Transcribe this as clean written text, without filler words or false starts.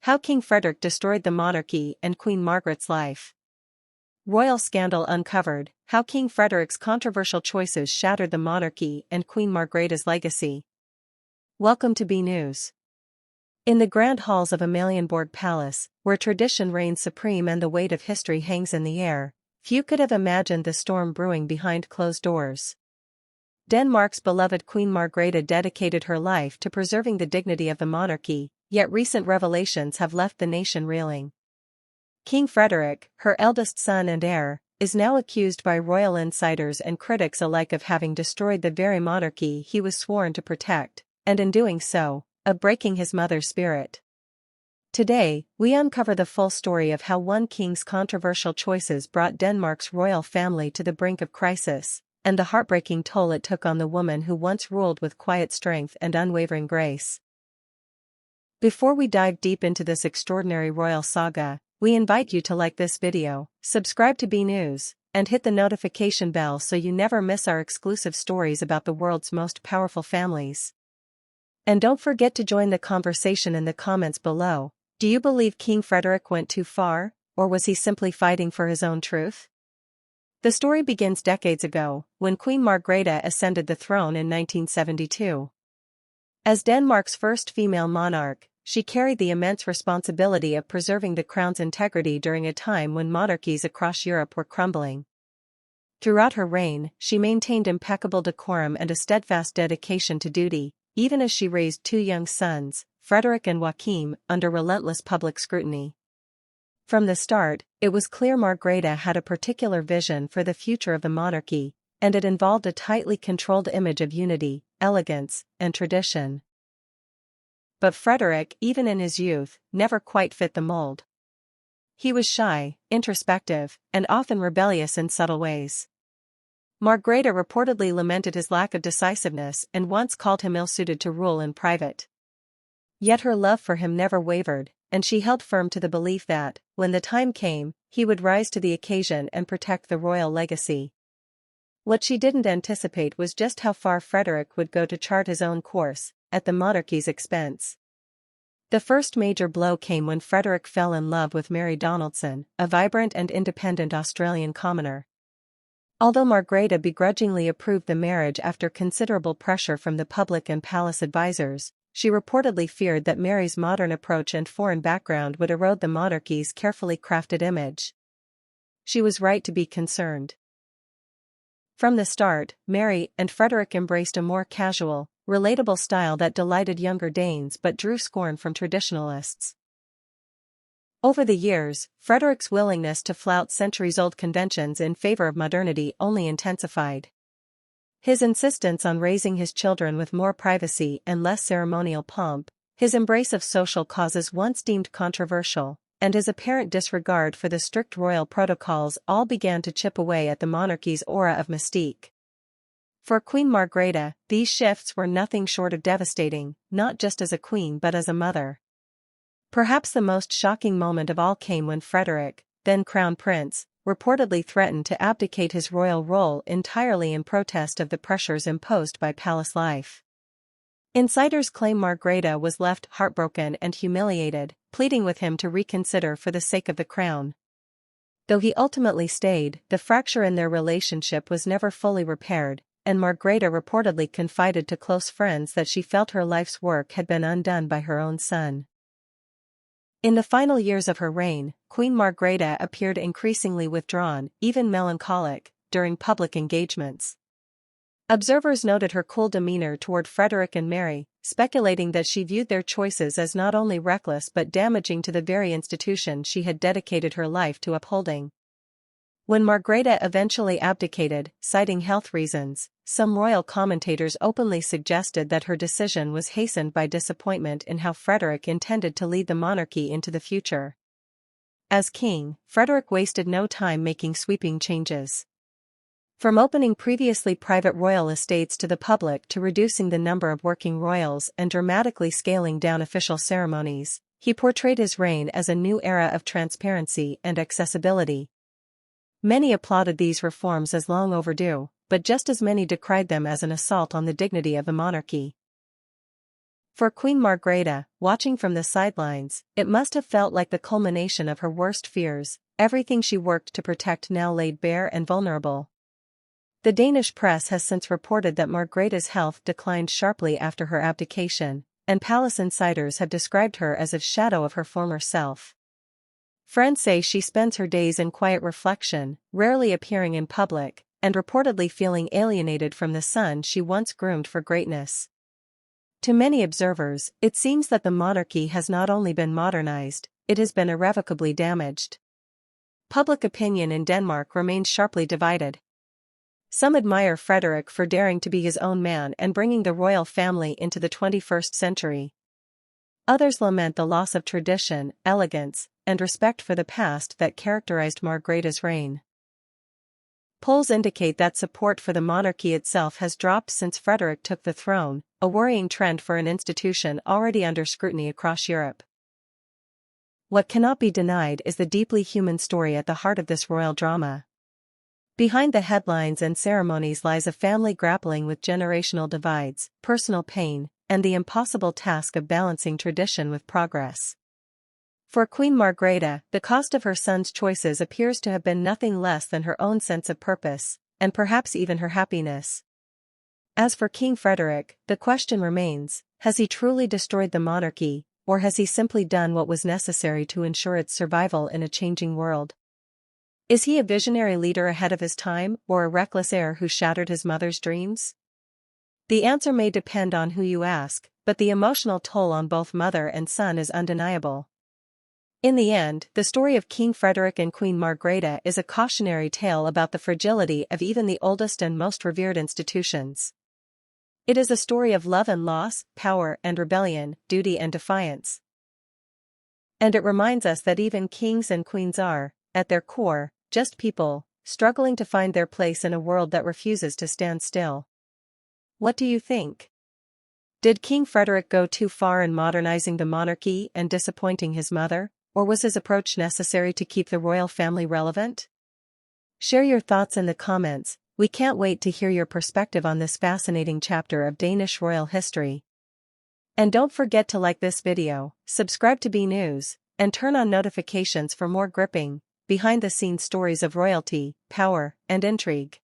How King Frederik destroyed the monarchy and Queen Margrethe's life. Royal scandal uncovered: how King Frederik's controversial choices shattered the monarchy and Queen Margrethe's legacy. Welcome to B News. In the grand halls of Amalienborg Palace, where tradition reigns supreme and the weight of history hangs in the air, few could have imagined the storm brewing behind closed doors. Denmark's beloved Queen Margrethe dedicated her life to preserving the dignity of the monarchy, yet recent revelations have left the nation reeling. King Frederik, her eldest son and heir, is now accused by royal insiders and critics alike of having destroyed the very monarchy he was sworn to protect, and in doing so, of breaking his mother's spirit. Today, we uncover the full story of how one king's controversial choices brought Denmark's royal family to the brink of crisis, and the heartbreaking toll it took on the woman who once ruled with quiet strength and unwavering grace. Before we dive deep into this extraordinary royal saga, we invite you to like this video, subscribe to B News, and hit the notification bell so you never miss our exclusive stories about the world's most powerful families. And don't forget to join the conversation in the comments below. Do you believe King Frederik went too far, or was he simply fighting for his own truth? The story begins decades ago, when Queen Margrethe ascended the throne in 1972. As Denmark's first female monarch, she carried the immense responsibility of preserving the crown's integrity during a time when monarchies across Europe were crumbling. Throughout her reign, she maintained impeccable decorum and a steadfast dedication to duty, even as she raised two young sons, Frederik and Joachim, under relentless public scrutiny. From the start, it was clear Margrethe had a particular vision for the future of the monarchy, and it involved a tightly controlled image of unity, elegance, and tradition. But Frederik, even in his youth, never quite fit the mold. He was shy, introspective, and often rebellious in subtle ways. Margrethe reportedly lamented his lack of decisiveness and once called him ill-suited to rule in private. Yet her love for him never wavered, and she held firm to the belief that, when the time came, he would rise to the occasion and protect the royal legacy. What she didn't anticipate was just how far Frederik would go to chart his own course, at the monarchy's expense. The first major blow came when Frederik fell in love with Mary Donaldson, a vibrant and independent Australian commoner. Although Margrethe begrudgingly approved the marriage after considerable pressure from the public and palace advisors, she reportedly feared that Mary's modern approach and foreign background would erode the monarchy's carefully crafted image. She was right to be concerned. From the start, Mary and Frederik embraced a more casual, relatable style that delighted younger Danes but drew scorn from traditionalists. Over the years, Frederik's willingness to flout centuries-old conventions in favor of modernity only intensified. His insistence on raising his children with more privacy and less ceremonial pomp, his embrace of social causes once deemed controversial, and his apparent disregard for the strict royal protocols all began to chip away at the monarchy's aura of mystique. For Queen Margrethe, these shifts were nothing short of devastating, not just as a queen but as a mother. Perhaps the most shocking moment of all came when Frederik, then crown prince, reportedly threatened to abdicate his royal role entirely in protest of the pressures imposed by palace life. Insiders claim Margrethe was left heartbroken and humiliated, pleading with him to reconsider for the sake of the crown. Though he ultimately stayed, the fracture in their relationship was never fully repaired, and Margrethe reportedly confided to close friends that she felt her life's work had been undone by her own son. In the final years of her reign, Queen Margrethe appeared increasingly withdrawn, even melancholic, during public engagements. Observers noted her cool demeanor toward Frederik and Mary, speculating that she viewed their choices as not only reckless but damaging to the very institution she had dedicated her life to upholding. When Margrethe eventually abdicated, citing health reasons, some royal commentators openly suggested that her decision was hastened by disappointment in how Frederik intended to lead the monarchy into the future. As king, Frederik wasted no time making sweeping changes. From opening previously private royal estates to the public to reducing the number of working royals and dramatically scaling down official ceremonies, he portrayed his reign as a new era of transparency and accessibility. Many applauded these reforms as long overdue, but just as many decried them as an assault on the dignity of the monarchy. For Queen Margrethe, watching from the sidelines, it must have felt like the culmination of her worst fears. Everything she worked to protect now laid bare and vulnerable. The Danish press has since reported that Margrethe's health declined sharply after her abdication, and palace insiders have described her as a shadow of her former self. Friends say she spends her days in quiet reflection, rarely appearing in public, and reportedly feeling alienated from the son she once groomed for greatness. To many observers, it seems that the monarchy has not only been modernized, it has been irrevocably damaged. Public opinion in Denmark remains sharply divided. Some admire Frederik for daring to be his own man and bringing the royal family into the 21st century. Others lament the loss of tradition, elegance, and respect for the past that characterized Margrethe's reign. Polls indicate that support for the monarchy itself has dropped since Frederik took the throne, a worrying trend for an institution already under scrutiny across Europe. What cannot be denied is the deeply human story at the heart of this royal drama. Behind the headlines and ceremonies lies a family grappling with generational divides, personal pain, and the impossible task of balancing tradition with progress. For Queen Margrethe, the cost of her son's choices appears to have been nothing less than her own sense of purpose, and perhaps even her happiness. As for King Frederik, the question remains, has he truly destroyed the monarchy, or has he simply done what was necessary to ensure its survival in a changing world? Is he a visionary leader ahead of his time, or a reckless heir who shattered his mother's dreams? The answer may depend on who you ask, but the emotional toll on both mother and son is undeniable. In the end, the story of King Frederik and Queen Margrethe is a cautionary tale about the fragility of even the oldest and most revered institutions. It is a story of love and loss, power and rebellion, duty and defiance. And it reminds us that even kings and queens are, at their core, just people, struggling to find their place in a world that refuses to stand still. What do you think? Did King Frederik go too far in modernizing the monarchy and disappointing his mother, or was his approach necessary to keep the royal family relevant? Share your thoughts in the comments. We can't wait to hear your perspective on this fascinating chapter of Danish royal history. And don't forget to like this video, subscribe to B News, and turn on notifications for more gripping, behind-the-scenes stories of royalty, power, and intrigue.